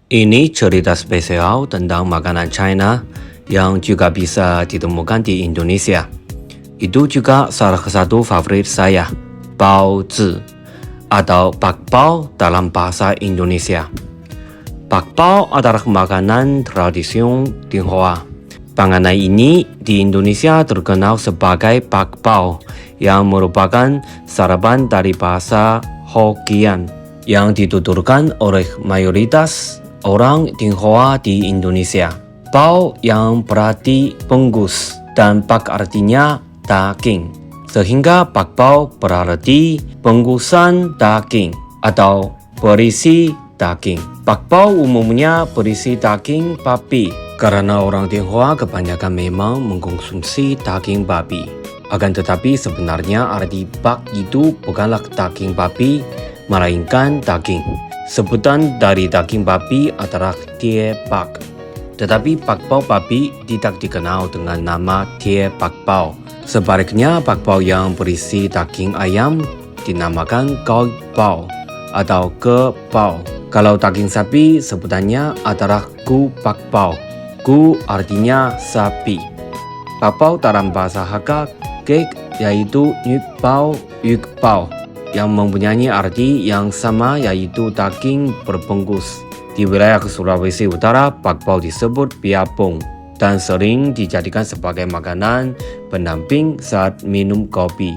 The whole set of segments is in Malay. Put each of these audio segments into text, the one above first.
Ini cerita spesial tentang makanan China yang juga bisa ditemukan di Indonesia. Itu juga salah satu favorit saya, baozi atau bakpao dalam bahasa Indonesia. Bakpao adalah makanan tradisi Tionghoa. Panganan ini di Indonesia terkenal sebagai bakpao yang merupakan sarapan dari bahasa Hokkien yang dituturkan oleh mayoritas orang Tionghoa di Indonesia. Bao yang berarti bungkus dan bak artinya daging, sehingga bakpao berarti bungkusan daging atau berisi daging. Bakpao umumnya berisi daging babi karena orang Tionghoa kebanyakan memang mengkonsumsi daging babi. Akan tetapi sebenarnya arti bak itu bukanlah daging babi, melainkan daging. Sebutan dari daging babi adalah tie bak. Tetapi bakpao babi tidak dikenal dengan nama tie bakpao. Sebaliknya, bakpao yang berisi daging ayam dinamakan goi bao atau ge bao. Kalau daging sapi, sebutannya adalah gu bakpao. Gu artinya sapi. Bakpao dalam bahasa Hakka Gek yaitu nyuk bao, yuk bao, yang mempunyai arti yang sama yaitu daging berbungkus. Di wilayah Sulawesi Utara, bakpao disebut biapung dan sering dijadikan sebagai makanan pendamping saat minum kopi.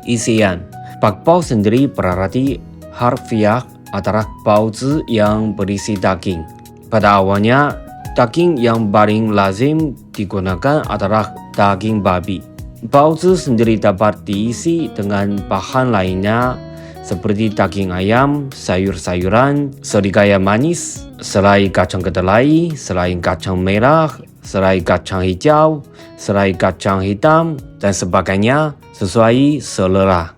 Isian bakpao sendiri berarti harfiah adalah baozi yang berisi daging. Pada awalnya, daging yang paling lazim digunakan adalah daging babi. Baozi sendiri dapat diisi dengan bahan lainnya seperti daging ayam, sayur-sayuran, serikaya manis, selai kacang kedelai, selai kacang merah, selai kacang hijau, selai kacang hitam, dan sebagainya sesuai selera.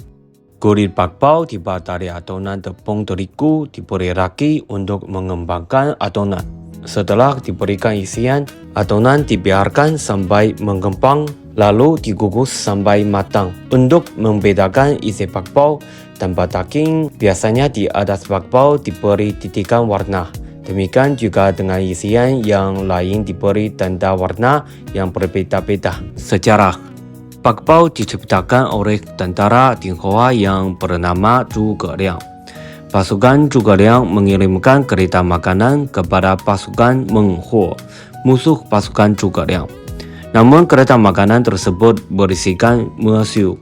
Kulit bakpao dibuat dari adonan tepung terigu diberi ragi untuk mengembangkan adonan. Setelah diberikan isian, adonan dibiarkan sampai mengembang, lalu dikukus sampai matang. Untuk membedakan isi bakpao tanpa daging, biasanya di atas bakpao diberi titikan warna. Demikian juga dengan isian yang lain diberi tanda warna yang berbeda-beda. Sejarah bakpao diciptakan oleh tentara Tionghoa yang bernama Zhuge Liang. Pasukan Zhuge Liang mengirimkan kereta makanan kepada pasukan Meng Huo, musuh pasukan Zhuge Liang. Namun kereta makanan tersebut berisikan musuh.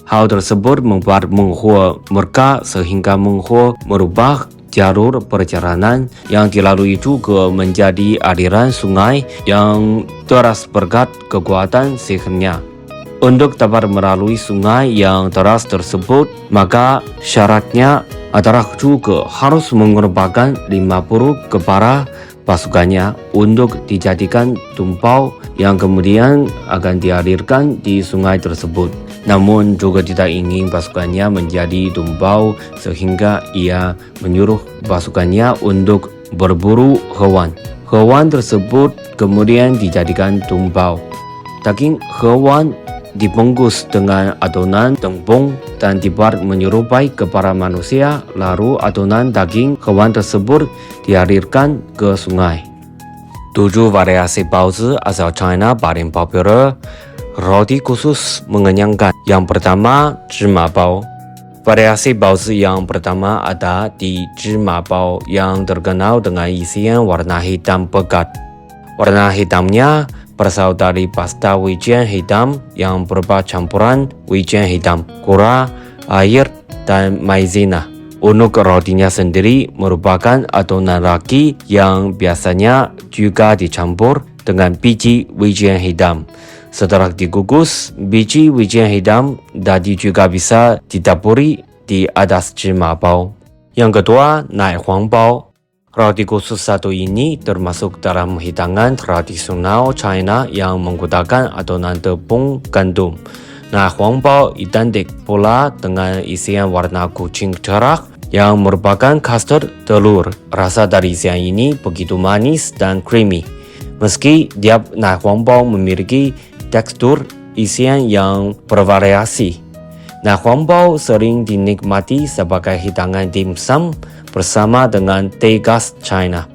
Hal tersebut membuat Meng Huo murka sehingga Meng Huo merubah jalur perjalanan yang dilalui Zhuge menjadi aliran sungai yang deras berkat kekuatan sihirnya. Untuk dapat melalui sungai yang deras tersebut, maka syaratnya adalah Zhuge harus mengorbankan 50 kepala pasukannya untuk dijadikan tumpau yang kemudian akan dialirkan di sungai tersebut. Namun Zhuge tidak ingin pasukannya menjadi tumpau sehingga ia menyuruh pasukannya untuk berburu hewan. Hewan tersebut kemudian dijadikan tumpau. Daging hewan dibungkus dengan adonan tepung dan dibuat menyerupai kepala manusia, lalu adonan daging hewan tersebut dialirkan ke sungai. 7 variasi baozi asal China paling populer, roti khusus mengenyangkan. Yang pertama, zhima bao. Variasi baozi yang pertama ada di zhima bao yang terkenal dengan isian warna hitam pekat. Warna hitamnya berasal dari pasta wijen hitam yang berupa campuran wijen hitam, gula, air, dan maizena. Untuk rotinya sendiri merupakan adonan ragi yang biasanya juga dicampur dengan biji wijen hitam. Setelah dikukus, biji wijen hitam tadi juga bisa ditaburi di atas zhima bao. Yang kedua, nai huang bao. Roti khusus satu ini termasuk dalam hidangan tradisional China yang menggunakan adonan tepung gandum. Nai huang bao identik pula dengan isian warna kuning cerah yang merupakan custard telur. Rasa dari isian ini begitu manis dan creamy. Meski tiap nai huang bao memiliki tekstur isian yang bervariasi. Nai huang bao sering dinikmati sebagai hidangan dimsum bersama dengan teh khas China.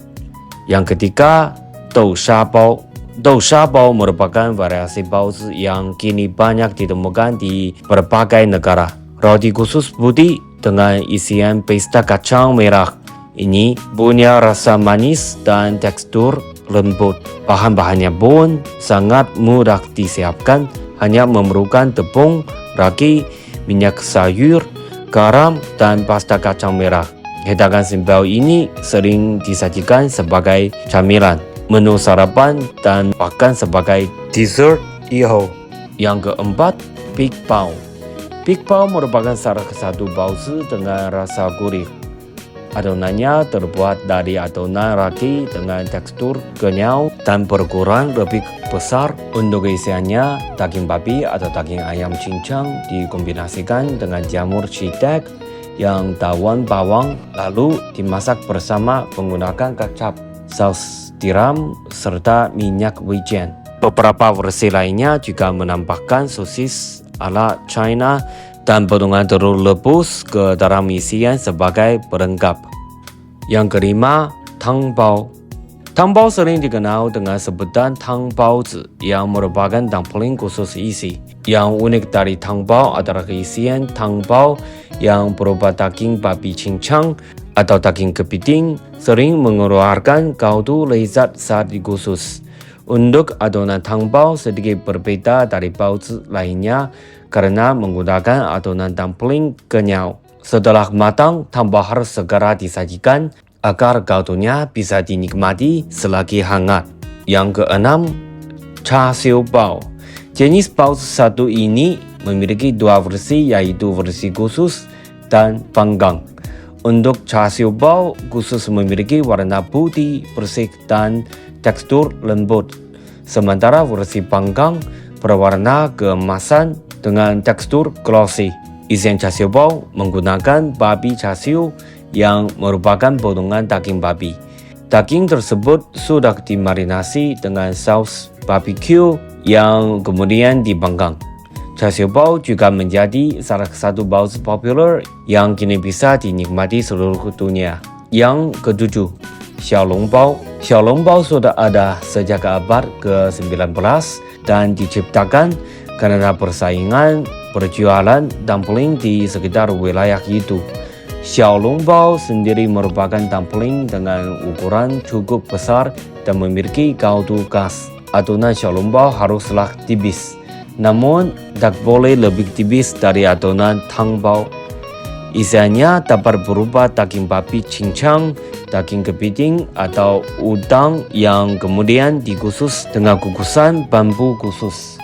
Yang ketiga, dousha bao. Dousha bao merupakan variasi baozi yang kini banyak ditemukan di berbagai negara. Roti khusus putih dengan isian pesta kacang merah ini punya rasa manis dan tekstur lembut. Bahan-bahannya pun sangat mudah disiapkan, hanya memerlukan tepung, ragi, minyak sayur, garam, dan pasta kacang merah. Hidangan simpel ini sering disajikan sebagai camilan, menu sarapan, dan bahkan sebagai dessert iho. Yang keempat, pig bao. Pig bao merupakan salah satu baozi dengan rasa gurih. Adonannya terbuat dari adonan ragi dengan tekstur kenyal dan berukuran lebih besar. Untuk isiannya, daging babi atau daging ayam cincang dikombinasikan dengan jamur shiitake yang daun bawang, lalu dimasak bersama menggunakan kecap, saus tiram, serta minyak wijen. Beberapa versi lainnya juga menambahkan sosis ala China dan potongan telur rebus ke dalam isian sebagai pelengkap. Yang kelima, tang bao. Tang bao sering dikenal dengan sebutan tang baozi yang merupakan dumpling khusus isi. Yang unik dari tang bao adalah isian tang bao yang berupa daging babi cincang atau daging kepiting sering mengeluarkan kaldu lezat saat dikukus. Untuk adonan tang bao sedikit berbeda dari baozi lainnya karena menggunakan adonan dumpling kenyal. Setelah matang, tang bao harus segera disajikan agar kaldunya bisa dinikmati selagi hangat. Yang keenam, char siu bao. Jenis baozi satu ini memiliki dua versi, yaitu versi khusus dan panggang. Untuk char siu bao khusus memiliki warna putih bersih dan tekstur lembut, sementara versi panggang berwarna keemasan dengan tekstur glossy. Isian char siu bao menggunakan babi char siu yang merupakan potongan daging babi. Daging tersebut sudah dimarinasi dengan saus barbecue yang kemudian dipanggang. Char siu bao juga menjadi salah satu baozi populer yang kini bisa dinikmati seluruh dunia. Yang ketujuh, xiaolong bao. Xiaolong bao sudah ada sejak abad ke-19 dan diciptakan karena persaingan berjualan dumpling di sekitar wilayah itu. Xiaolong bao sendiri merupakan dumpling dengan ukuran cukup besar dan memiliki kaldu khas. Adonan xiaolong bao haruslah tipis, namun tak boleh lebih tipis dari adonan tang bao. Isiannya dapat berupa daging babi cincang, daging kepiting, atau udang yang kemudian dikukus dengan kukusan bambu khusus.